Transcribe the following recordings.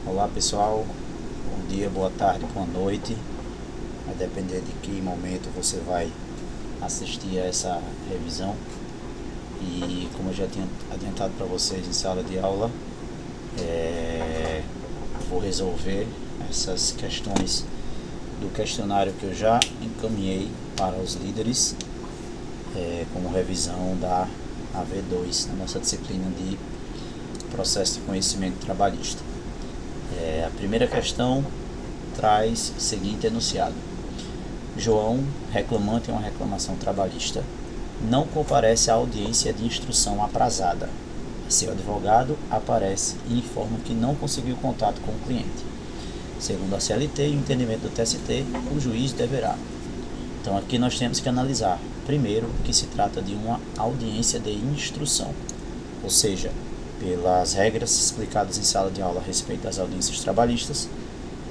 Olá pessoal, bom dia, boa tarde, boa noite. Vai depender de que momento você vai assistir a essa revisão. E como eu já tinha adiantado para vocês em sala de aula, vou resolver essas questões do questionário que eu já encaminhei para os líderes, como revisão da AV2, na nossa disciplina de processo de conhecimento trabalhista. A primeira questão traz o seguinte enunciado: João, reclamante em uma reclamação trabalhista, não comparece à audiência de instrução aprazada. Seu advogado aparece e informa que não conseguiu contato com o cliente. Segundo a CLT e o entendimento do TST, o juiz deverá. Então aqui nós temos que analisar, primeiro, que se trata de uma audiência de instrução, ou seja, pelas regras explicadas em sala de aula a respeito das audiências trabalhistas,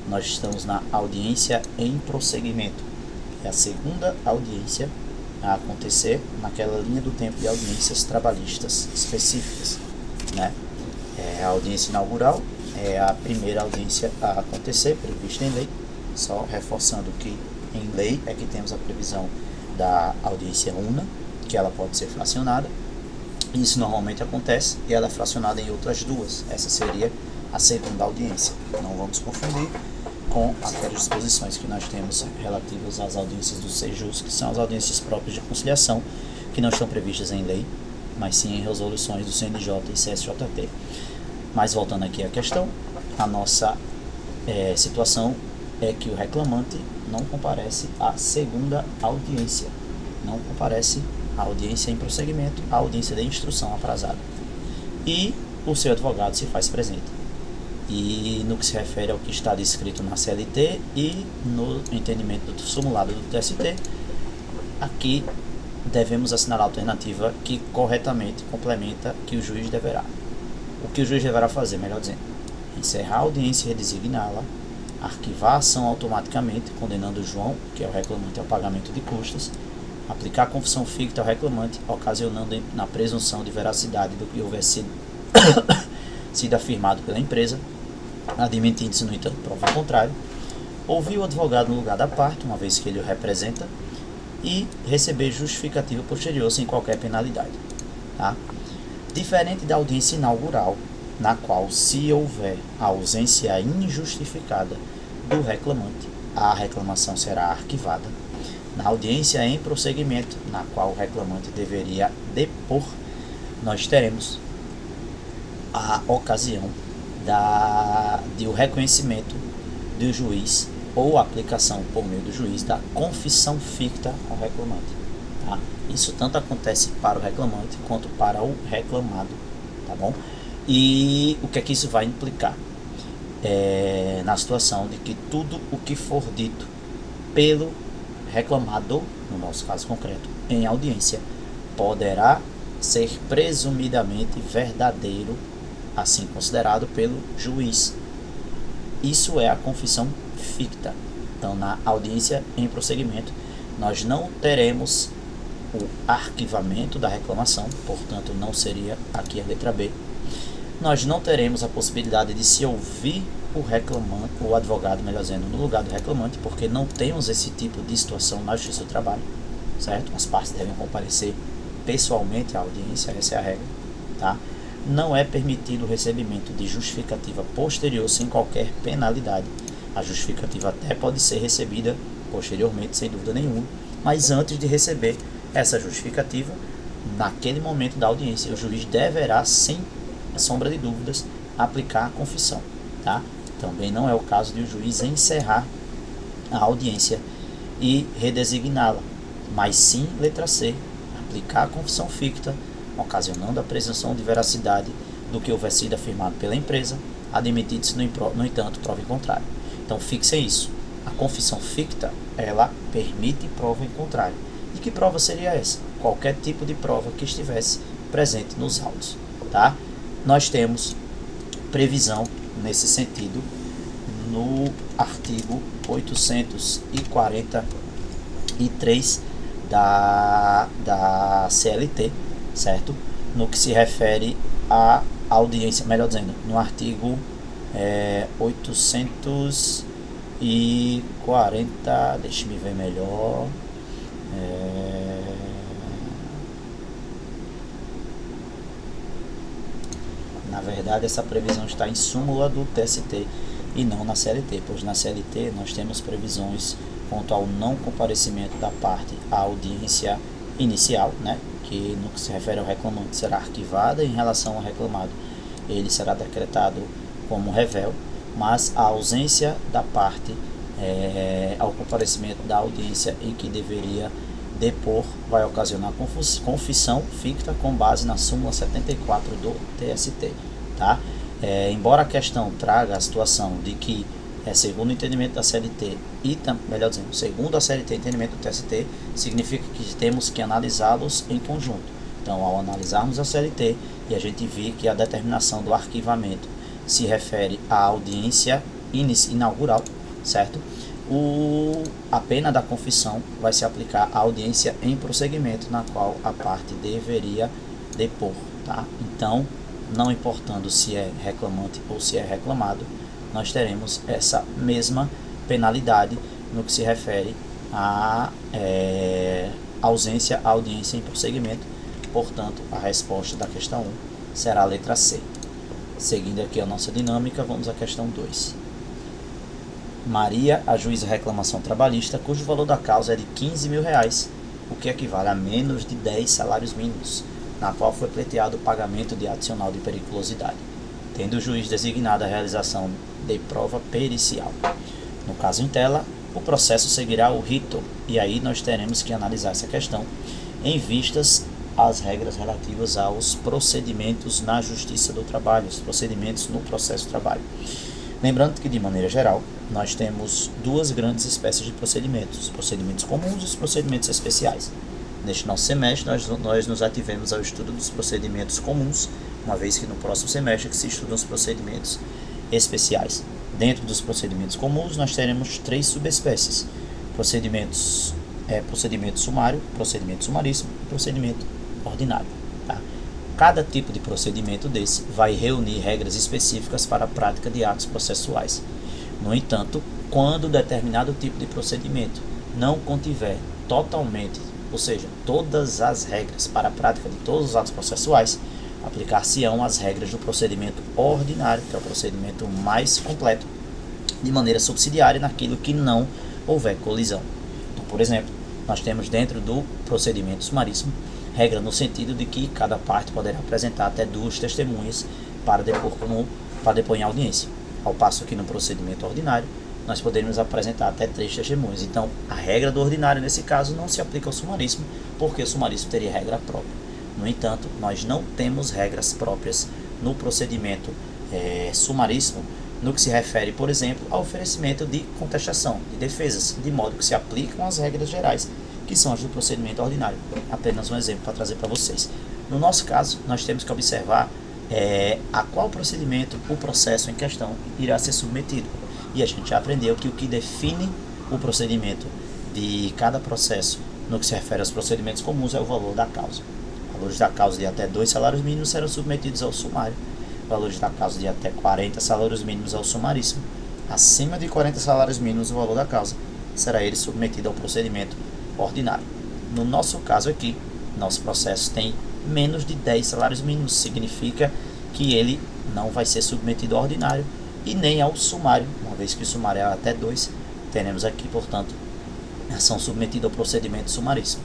nós estamos na audiência em prosseguimento. É a segunda audiência a acontecer naquela linha do tempo de audiências trabalhistas específicas, né? A audiência inaugural é a primeira audiência a acontecer, prevista em lei, só reforçando que em lei é que temos a previsão da audiência una, que ela pode ser fracionada. Isso normalmente acontece e ela é fracionada em outras duas. Essa seria a segunda audiência. Não vamos confundir com aquelas disposições que nós temos relativas às audiências do SEJUS, que são as audiências próprias de conciliação, que não estão previstas em lei, mas sim em resoluções do CNJ e CSJT. Mas voltando aqui à questão, a nossa situação é que o reclamante não comparece à segunda audiência, não comparece à audiência em prosseguimento, à audiência de instrução aprazada. E o seu advogado se faz presente. E no que se refere ao que está descrito na CLT e no entendimento do simulado do TST, aqui devemos assinalar a alternativa que corretamente complementa que o juiz deverá. O que o juiz deverá fazer, melhor dizendo, encerrar a audiência e redesigná-la, arquivar a ação automaticamente, condenando o João, que é o reclamante, ao pagamento de custas, aplicar a confissão ficta ao reclamante, ocasionando na presunção de veracidade do que houver sido afirmado pela empresa, admitindo-se, no entanto, prova ao contrário, ouvir o advogado no lugar da parte, uma vez que ele o representa, e receber justificativa posterior sem qualquer penalidade. Tá? Diferente da audiência inaugural, na qual, se houver a ausência injustificada do reclamante, a reclamação será arquivada. Na audiência em prosseguimento, na qual o reclamante deveria depor, nós teremos a ocasião de o reconhecimento do juiz ou aplicação por meio do juiz da confissão ficta ao reclamante. Tá? Isso tanto acontece para o reclamante quanto para o reclamado, tá bom? E o que é que isso vai implicar? Na situação de que tudo o que for dito pelo reclamado, no nosso caso concreto, em audiência, poderá ser presumidamente verdadeiro, assim considerado pelo juiz. Isso é a confissão ficta. Então, na audiência em prosseguimento, nós não teremos o arquivamento da reclamação, portanto, não seria aqui a letra B. Nós não teremos a possibilidade de se ouvir o reclamante, o advogado, melhor dizendo, no lugar do reclamante, porque não temos esse tipo de situação na Justiça do Trabalho, certo? As partes devem comparecer pessoalmente à audiência, essa é a regra, tá? Não é permitido o recebimento de justificativa posterior sem qualquer penalidade. A justificativa até pode ser recebida posteriormente, sem dúvida nenhuma, mas antes de receber essa justificativa, naquele momento da audiência, o juiz deverá, sem sombra de dúvidas, aplicar a confissão, tá? Também não é o caso de o juiz encerrar a audiência e redesigná-la, mas sim, letra C, aplicar a confissão ficta, ocasionando a presunção de veracidade do que houver sido afirmado pela empresa, admitido-se, no entanto, prova em contrário. Então, fixem isso. A confissão ficta, ela permite prova em contrário. E que prova seria essa? Qualquer tipo de prova que estivesse presente nos autos, tá? Nós temos previsão nesse sentido no artigo 843 da CLT, certo? No que se refere à audiência, melhor dizendo, no artigo 840, deixa me ver melhor. Na verdade, essa previsão está em súmula do TST e não na CLT, pois na CLT nós temos previsões quanto ao não comparecimento da parte à audiência inicial, né, que no que se refere ao reclamante será arquivada. Em relação ao reclamado, ele será decretado como revel, mas a ausência da parte ao comparecimento da audiência em que deveria depor vai ocasionar confissão ficta com base na súmula 74 do TST, tá? Embora a questão traga a situação de que segundo o entendimento da CLT e, melhor dizendo, segundo a CLT e entendimento do TST, significa que temos que analisá-los em conjunto. Então, ao analisarmos a CLT e a gente vir que a determinação do arquivamento se refere à audiência inaugural, certo? A pena da confissão vai se aplicar à audiência em prosseguimento, na qual a parte deveria depor, tá? Então, não importando se é reclamante ou se é reclamado, nós teremos essa mesma penalidade no que se refere à ausência à audiência em prosseguimento. Portanto, a resposta da questão 1 será a letra C. Seguindo aqui a nossa dinâmica, vamos à questão 2. Maria ajuiza reclamação trabalhista cujo valor da causa é de R$15.000, o que equivale a menos de 10 salários mínimos, na qual foi pleiteado o pagamento de adicional de periculosidade, tendo o juiz designado a realização de prova pericial. No caso em tela, o processo seguirá o rito, e aí nós teremos que analisar essa questão em vistas às regras relativas aos procedimentos na Justiça do Trabalho, os procedimentos no processo de trabalho. Lembrando que, de maneira geral, nós temos duas grandes espécies de procedimentos, os procedimentos comuns e os procedimentos especiais. Neste nosso semestre, nós nos ativemos ao estudo dos procedimentos comuns, uma vez que no próximo semestre que se estudam os procedimentos especiais. Dentro dos procedimentos comuns, nós teremos três subespécies: procedimento sumário, procedimento sumaríssimo e procedimento ordinário. Tá? Cada tipo de procedimento desse vai reunir regras específicas para a prática de atos processuais. No entanto, quando determinado tipo de procedimento não contiver totalmente, ou seja, todas as regras para a prática de todos os atos processuais, aplicar-se-ão as regras do procedimento ordinário, que é o procedimento mais completo, de maneira subsidiária naquilo que não houver colisão. Então, por exemplo, nós temos dentro do procedimento sumaríssimo regra no sentido de que cada parte poderá apresentar até 2 testemunhas para depor em audiência, ao passo que no procedimento ordinário nós poderíamos apresentar até 3 testemunhas. Então, a regra do ordinário nesse caso não se aplica ao sumaríssimo, porque o sumaríssimo teria regra própria. No entanto, nós não temos regras próprias no procedimento sumaríssimo, no que se refere, por exemplo, ao oferecimento de contestação, de defesas, de modo que se aplicam as regras gerais, que são as do procedimento ordinário. Apenas um exemplo para trazer para vocês. No nosso caso, nós temos que observar a qual procedimento o processo em questão irá ser submetido. E a gente já aprendeu que o que define o procedimento de cada processo, no que se refere aos procedimentos comuns, é o valor da causa. Valores da causa de até 2 salários mínimos serão submetidos ao sumário. Valores da causa de até 40 salários mínimos ao sumaríssimo. Acima de 40 salários mínimos, o valor da causa será ele submetido ao procedimento ordinário. No nosso caso aqui, nosso processo tem menos de 10 salários mínimos, significa que ele não vai ser submetido ao ordinário e nem ao sumário, uma vez que o sumário é até 2, teremos aqui, portanto, ação submetida ao procedimento sumaríssimo.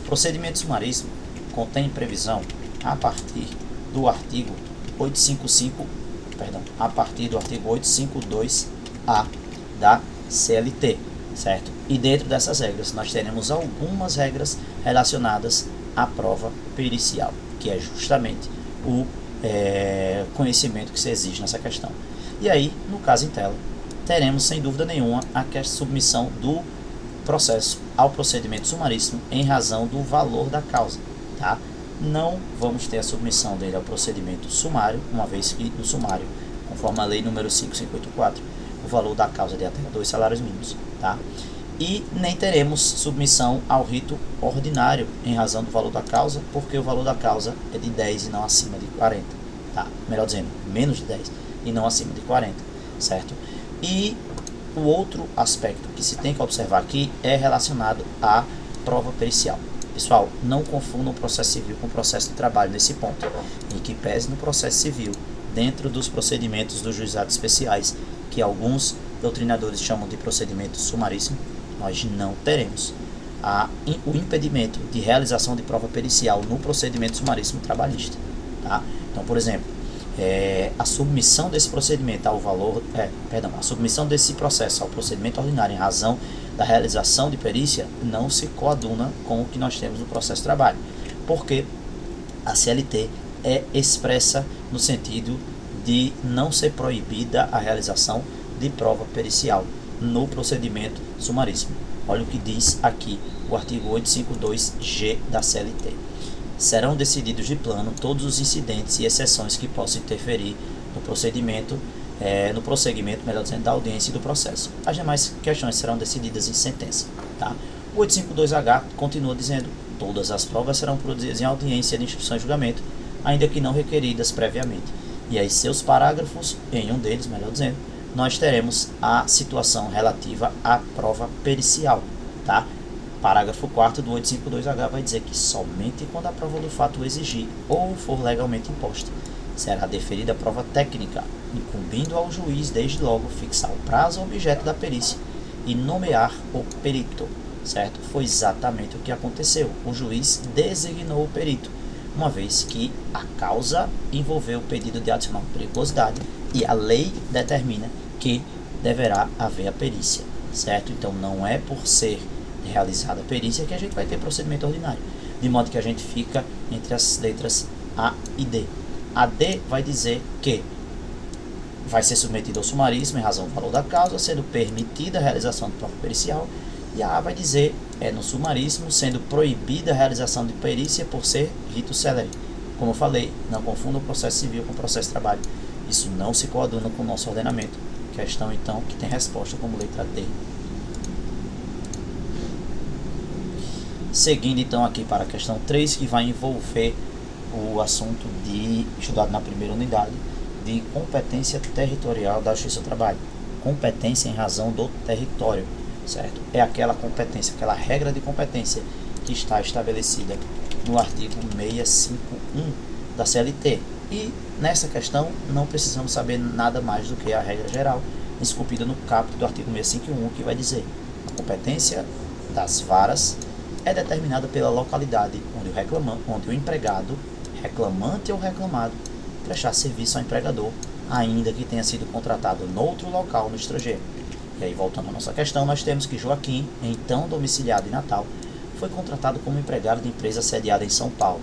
O procedimento sumaríssimo contém previsão a partir do artigo 852A da CLT, certo? E dentro dessas regras nós teremos algumas regras relacionadas à prova pericial, que é justamente o conhecimento que se exige nessa questão. E aí, no caso em tela, teremos sem dúvida nenhuma a submissão do processo ao procedimento sumaríssimo em razão do valor da causa, tá? Não vamos ter a submissão dele ao procedimento sumário, uma vez que no sumário, conforme a lei número 5584, o valor da causa é de até 2 salários mínimos, tá? E nem teremos submissão ao rito ordinário em razão do valor da causa, porque o valor da causa é de 10 e não acima de 40, tá? Melhor dizendo, menos de 10 e não acima de 40. certo? E o outro aspecto que se tem que observar aqui é relacionado à prova pericial. Pessoal, não confundam o processo civil com o processo de trabalho nesse ponto, em que pese no processo civil, dentro dos procedimentos dos juizados especiais, que alguns doutrinadores chamam de procedimento sumaríssimo, nós não teremos o impedimento de realização de prova pericial no procedimento sumaríssimo trabalhista. Tá? Então, por exemplo, a submissão desse procedimento ao valor, a submissão desse processo ao procedimento ordinário em razão da realização de perícia não se coaduna com o que nós temos no processo de trabalho, porque a CLT é expressa no sentido de não ser proibida a realização de prova pericial no procedimento sumaríssimo. Olha o que diz aqui o artigo 852G da CLT. Serão decididos de plano todos os incidentes e exceções que possam interferir no procedimento, no prosseguimento, melhor dizendo, da audiência e do processo. As demais questões serão decididas em sentença. Tá? O 852H continua dizendo: todas as provas serão produzidas em audiência de instrução e julgamento, ainda que não requeridas previamente. E aí, seus parágrafos, em um deles, melhor dizendo, nós teremos a situação relativa à prova pericial. Tá? Parágrafo 4º do 852H vai dizer que somente quando a prova do fato o exigir ou for legalmente imposta, será deferida a prova técnica, incumbindo ao juiz desde logo fixar o prazo objeto da perícia e nomear o perito, certo? Foi exatamente o que aconteceu. O juiz designou o perito, uma vez que a causa envolveu o pedido de adicional de periculosidade e a lei determina que deverá haver a perícia, certo? Então não é por ser realizada a perícia que a gente vai ter procedimento ordinário, de modo que a gente fica entre as letras A e D. A D vai dizer que vai ser submetido ao sumaríssimo em razão do valor da causa, sendo permitida a realização de prova pericial, e a A vai dizer no sumaríssimo, sendo proibida a realização de perícia por ser rito célere. Como eu falei, não confunda o processo civil com o processo de trabalho. Isso não se coaduna com o nosso ordenamento. Questão, então, que tem resposta como letra D. Seguindo, então, aqui para a questão 3, que vai envolver o assunto estudado na primeira unidade, de competência territorial da Justiça do Trabalho. Competência em razão do território, certo? É aquela competência, aquela regra de competência que está estabelecida no artigo 651 da CLT. E nessa questão não precisamos saber nada mais do que a regra geral, esculpida no caput do artigo 651, que vai dizer: a competência das varas é determinada pela localidade onde o empregado, reclamante ou reclamado, prestar serviço ao empregador, ainda que tenha sido contratado noutro local no estrangeiro. E aí, voltando à nossa questão, nós temos que Joaquim, então domiciliado em Natal, foi contratado como empregado de empresa sediada em São Paulo,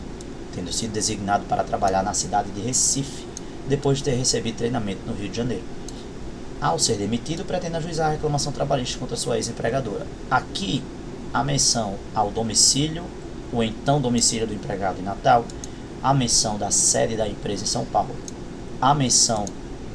tendo sido designado para trabalhar na cidade de Recife, depois de ter recebido treinamento no Rio de Janeiro. Ao ser demitido, pretende ajuizar a reclamação trabalhista contra sua ex-empregadora. Aqui, a menção ao domicílio, o então domicílio do empregado em Natal, a menção da sede da empresa em São Paulo, a menção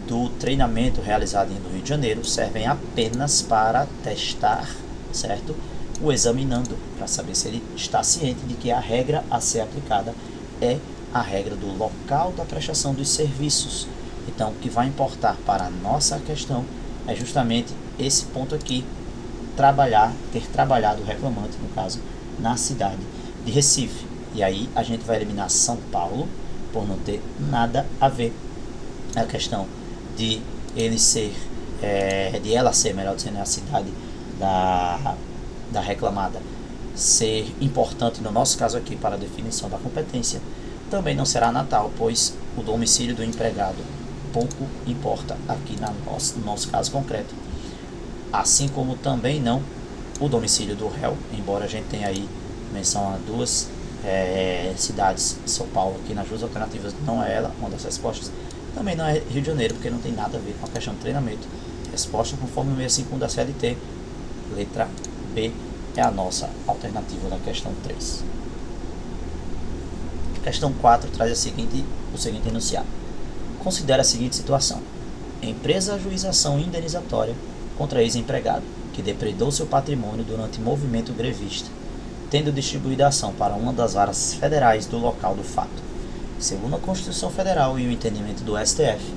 do treinamento realizado no Rio de Janeiro servem apenas para testar, certo? O examinando, para saber se ele está ciente de que a regra a ser aplicada é a regra do local da prestação dos serviços. Então, o que vai importar para a nossa questão é justamente esse ponto aqui: ter trabalhado o reclamante, no caso, na cidade de Recife. E aí a gente vai eliminar São Paulo, por não ter nada a ver. A questão de ele ser, de ela ser, melhor dizendo, a cidade da reclamada ser importante, no nosso caso aqui, para a definição da competência, também não será Natal, pois o domicílio do empregado pouco importa aqui no nosso caso concreto. Assim como também não o domicílio do réu, embora a gente tenha aí menção a duas cidades, São Paulo, aqui nas duas alternativas não é ela, uma das respostas. Também não é Rio de Janeiro, porque não tem nada a ver com a questão de treinamento. Resposta conforme o 651 da CLT, letra B é a nossa alternativa da questão 3. Questão 4 traz o seguinte enunciado: considera a seguinte situação: empresa ajuiza ação indenizatória contra ex-empregado, que depredou seu patrimônio durante movimento grevista, tendo distribuído a ação para uma das varas federais do local do fato. Segundo a Constituição Federal e o entendimento do STF,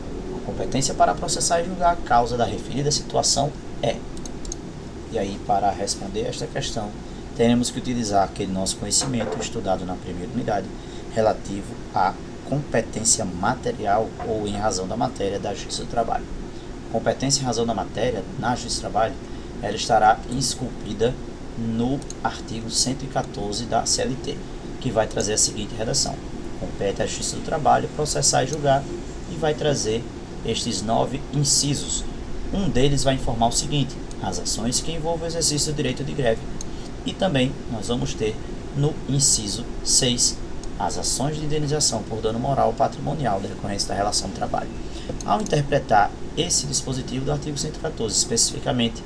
Competência para processar e julgar a causa da referida situação é. E aí, para responder esta questão, teremos que utilizar aquele nosso conhecimento estudado na primeira unidade, relativo à competência material ou em razão da matéria da Justiça do Trabalho. Competência em razão da matéria na Justiça do Trabalho, ela estará esculpida no artigo 114 da CLT, que vai trazer a seguinte redação: compete à Justiça do Trabalho processar e julgar, e vai trazer estes 9 incisos. Um deles vai informar o seguinte: as ações que envolvem o exercício do direito de greve. E também nós vamos ter no inciso 6 as ações de indenização por dano moral ou patrimonial decorrentes da relação de trabalho. Ao interpretar esse dispositivo do artigo 114, especificamente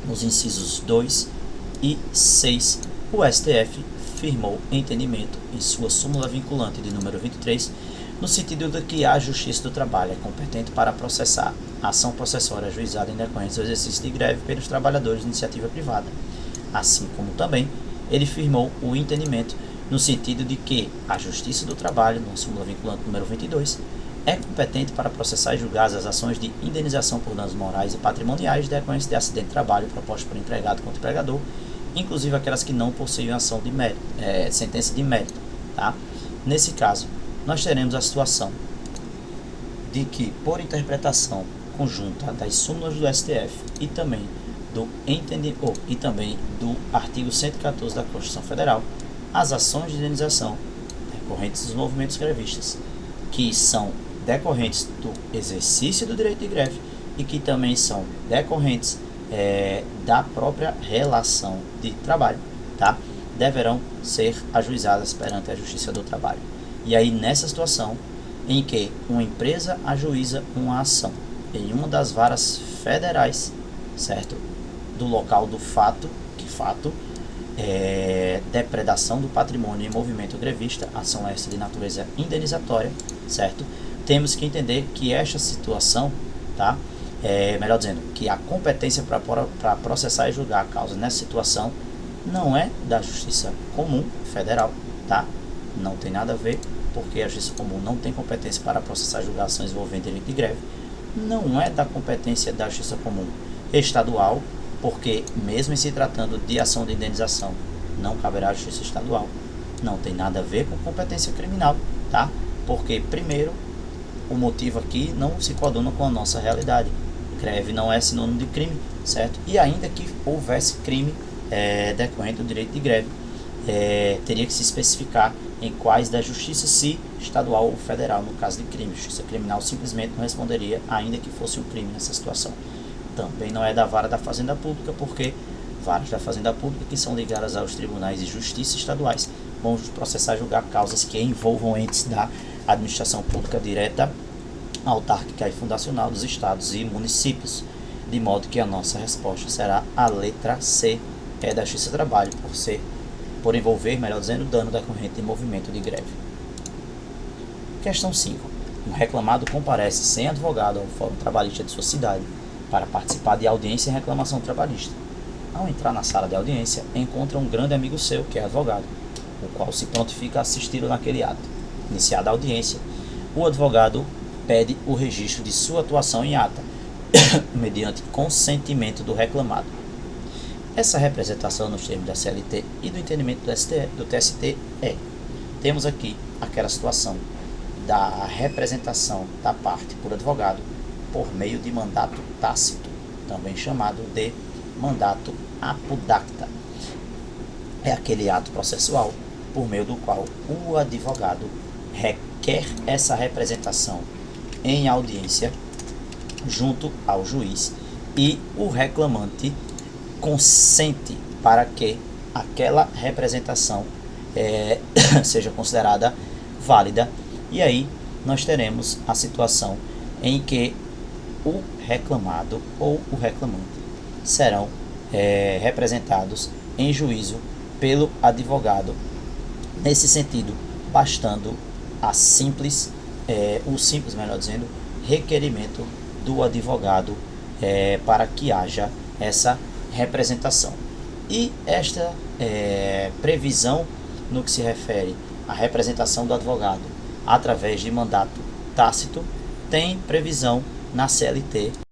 nos incisos 2 e 6, o STF firmou entendimento em sua súmula vinculante de número 23, no sentido de que a Justiça do Trabalho é competente para processar a ação processória ajuizada em decorrência do exercício de greve pelos trabalhadores de iniciativa privada. Assim como também ele firmou o entendimento no sentido de que a Justiça do Trabalho, na súmula vinculante número 22, é competente para processar e julgar as ações de indenização por danos morais e patrimoniais decorrentes de acidente de trabalho proposto por empregado contra empregador, inclusive aquelas que não possuem ação de mérito, sentença de mérito. Tá? Nesse caso, nós teremos a situação de que, por interpretação conjunta das súmulas do STF e também do artigo 114 da Constituição Federal, as ações de indenização decorrentes dos movimentos grevistas, que são decorrentes do exercício do direito de greve e que também são decorrentes da própria relação de trabalho, tá? Deverão ser ajuizadas perante a Justiça do Trabalho. E aí, nessa situação em que uma empresa ajuiza uma ação em uma das varas federais, certo? Do local do fato, que fato é depredação do patrimônio em movimento grevista, ação essa de natureza indenizatória, certo? Temos que entender que esta situação, tá? Melhor dizendo, que a competência para processar e julgar a causa nessa situação não é da Justiça Comum Federal, tá? Não tem nada a ver, porque a Justiça Comum não tem competência para processar e julgar ações envolvendo direito de greve. Não é da competência da Justiça Comum Estadual, porque mesmo em se tratando de ação de indenização, não caberá à Justiça Estadual. Não tem nada a ver com competência criminal, tá? Porque, primeiro, o motivo aqui não se coaduna com a nossa realidade. Greve não é sinônimo de crime, certo? E ainda que houvesse crime decorrente do direito de greve, teria que se especificar em quais da justiça, se estadual ou federal, no caso de crime. Justiça criminal simplesmente não responderia, ainda que fosse um crime nessa situação. Também não é da vara da Fazenda Pública, porque varas da Fazenda Pública, que são ligadas aos tribunais de justiça estaduais, vão processar e julgar causas que envolvam entes da administração pública direta, autárquica e fundacional dos estados e municípios, de modo que a nossa resposta será a letra C, da Justiça do Trabalho, por envolver, melhor dizendo, dano decorrente de movimento de greve. Questão 5. Um reclamado comparece sem advogado ao Fórum Trabalhista de sua cidade para participar de audiência em reclamação trabalhista. Ao entrar na sala de audiência, encontra um grande amigo seu, que é advogado, o qual se prontifica a assisti-lo naquele ato. Iniciada a audiência, o advogado pede o registro de sua atuação em ata, mediante consentimento do reclamado. Essa representação nos termos da CLT e do entendimento do TST temos aqui aquela situação da representação da parte por advogado por meio de mandato tácito, também chamado de mandato apodacta. É aquele ato processual por meio do qual o advogado requer essa representação em audiência junto ao juiz e o reclamante consente para que aquela representação seja considerada válida. E aí nós teremos a situação em que o reclamado ou o reclamante serão representados em juízo pelo advogado. Nesse sentido, bastando o simples, melhor dizendo, requerimento do advogado para que haja essa representação. E esta previsão no que se refere à representação do advogado através de mandato tácito tem previsão na CLT